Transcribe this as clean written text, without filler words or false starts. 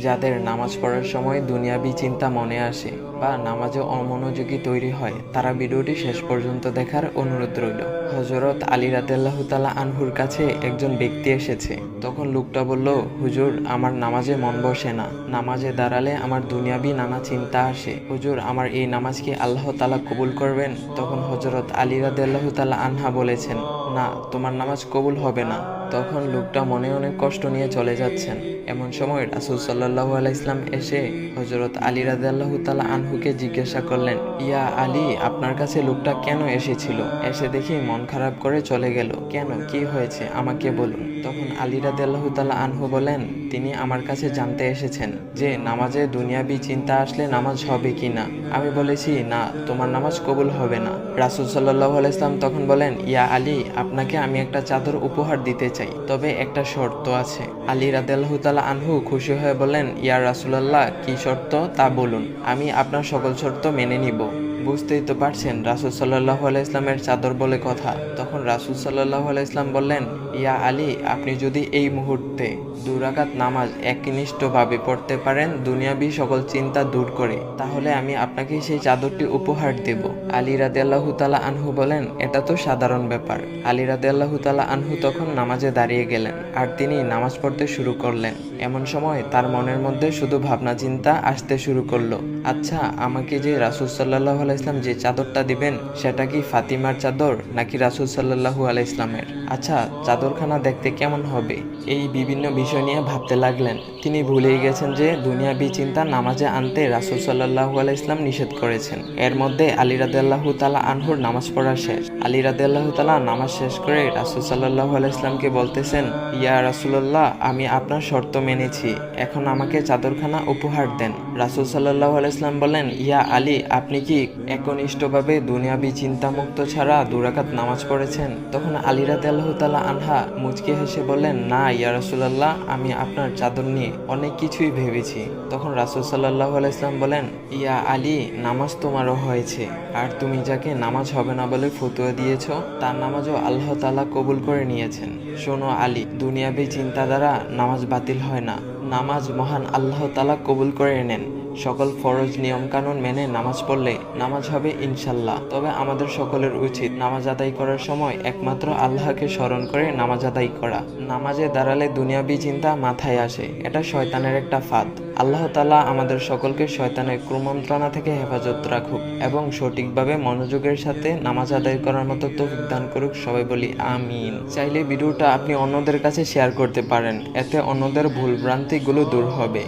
যাদের নামাজ পড়ার সময় দুনিয়াবি চিন্তা মনে আসে বা নামাজে অমনোযোগী তৈরি হয়, তারা ভিডিওটি শেষ পর্যন্ত দেখার অনুরোধ রইল। হযরত আলী রাদিয়াল্লাহু তাআলা আনহুর কাছে একজন ব্যক্তি এসেছে। তখন লোকটা বলল, হুজুর, আমার নামাজে মন বসে না। নামাজে দাঁড়ালে আমার দুনিয়াবি নানা চিন্তা আসে। হুজুর, আমার এই নামাজ কি আল্লাহ তাআলা কবুল করবেন? তখন হযরত আলী রাদিয়াল্লাহু তাআলা আনহা বলেছেন, না, তোমার নামাজ কবুল হবে না। তখন লোকটা মনে অনেক কষ্ট নিয়ে চলে যাচ্ছেন। এমন সময় রাসূল সাল্লাল্লাহু আলাইহি ওয়াসাল্লাম এসে হযরত আলী রাদিয়াল্লাহু তাআলা আনহুকে জিজ্ঞাসা করলেন, ইয়া আলী, আপনার কাছে লোকটা কেন এসেছিল? এসে দেখি মন খারাপ করে চলে গেল। কেন, কি হয়েছে আমাকে বলুন। তখন আলী রাদিয়াল্লাহু তাআলা আনহু বলেন, তিনি আমার কাছে জানতে এসেছেন যে নামাজে দুনিয়াবি চিন্তা আসলে নামাজ হবে কিনা। আমি বলেছি, না, তোমার নামাজ কবুল হবে না। রাসূল সাল্লাল্লাহু আলাইহি ওয়াসাল্লাম তখন বলেন, ইয়া আলী, আপনাকে আমি একটা চাদর উপহার দিতে চাই, তবে একটা শর্ত আছে। আলী রাদিয়াল্লাহু তাআলা আনহু খুশি হয়ে বলেন, ইয়া রাসূলুল্লাহ, কি শর্ত তা বলুন, আমি আপনার সকল শর্ত মেনে নিব। বুঝতেই তো পারছেন রাসূল সাল্লাল্লাহু আলাইহি ইসলামের চাদর বলে কথা। তখন রাসূল সাল্লাল্লাহু আলাইহি ইসলাম বললেন, ইয়া আলী, আপনি যদি এই মুহূর্তে 2 রাকাত নামাজ একনিষ্ঠভাবে পড়তে পারেন দুনিয়াবি সকল চিন্তা দূর করে, তাহলে আমি আপনাকে সেই চাদরটি উপহার দেব। আলী রাদিয়াল্লাহু তাআলা আনহু বলেন, এটা তো সাধারণ ব্যাপার। আলী রাদিয়াল্লাহু তাআলা আনহু তখন নামাজে দাঁড়িয়ে গেলেন আর তিনি নামাজ পড়তে শুরু করলেন। এমন সময় তার মনের মধ্যে শুধু ভাবনা চিন্তা আসতে শুরু করলো, আচ্ছা, আমাকে যে রাসূল সাল্লাল্লাহু আলাইহি ইসলাম যে চাদরটা দিবেন, সেটা কি ফাতিমার চাদর নাকি রাসূল সাল্লাল্লাহু আলাইহি ইসলামের? আচ্ছা, চাদরখানা দেখতে কেমন হবে? এই বিভিন্ন বিষয় নিয়ে ভাবতে লাগলেন। তিনি ভুলেই গেছেন যে দুনিয়াবি চিন্তা নামাজে আনতে রাসূল সাল্লাল্লাহু আলাইহি ইসলাম নিষেধ করেছেন। এর মধ্যে আলী রাদিয়াল্লাহু তাআলা আনহুর নামাজ পড়া শেষ। আলী রাদিয়াল্লাহু তাআলা নামাজ শেষ করে রাসূল সাল্লাল্লাহু আলাইহি ইসলামকে বলতেছেন, ইয়া রাসূলুল্লাহ, আমি আপনার শর্ত মেনেছি, এখন আমাকে চাদরখানা উপহার দেন। রাসূল সাল্লাল্লাহু আলাইহি ইসলাম বলেন, ইয়া আলী, আপনি কি একনিষ্ঠভাবে দুনিয়াবি চিন্তামুক্ত ছাড়া 2 রাকাত নামাজ পড়েছেন? তখন আলী রাদিয়াল্লাহু তাআলা আনহা মুচকি হেসে বললেন, না ইয়া রাসূলুল্লাহ, আমি আপনার চাদর নিয়ে অনেক কিছুই ভেবেছি। তখন রাসূল সাল্লাল্লাহু আলাইহি ইসলাম বলেন, ইয়া আলী, নামাজ তোমারও হয়েছে, আর তুমি যাকে নামাজ হবে না বলে ফতোয়া দিয়েছো, তার নামাজও আল্লাহ তাআলা কবুল করে নিয়েছেন। শোনো আলী, দুনিয়াবি চিন্তা দ্বারা নামাজ বাতিল হয় না। নামাজ মহান আল্লাহ তাআলা কবুল করে নেন। সকল ফরজ নিয়ম কানুন মেনে নামাজ পড়লে নামাজ হবে ইনশাল্লাহ। তবে আমাদের সকলের উচিত নামাজ আদায় করার সময় একমাত্র আল্লাহকে স্মরণ করে নামাজ আদায় করা। নামাজে দাঁড়ালে দুনিয়াবি চিন্তা মাথায় আসে, এটা শয়তানের একটা ফাঁদ। আল্লাহ তাআলা আমাদের সকলকে শয়তানের কুমন্ত্রণা থেকে হেফাজত রাখুক এবং সঠিকভাবে মনোযোগের সাথে নামাজ আদায় করার মতো তৌফিক দান করুক। সবাই বলি আমিন। চাইলে ভিডিওটা আপনি অন্যদের কাছে শেয়ার করতে পারেন, এতে অন্যদের ভুল ভ্রান্তিগুলো দূর হবে।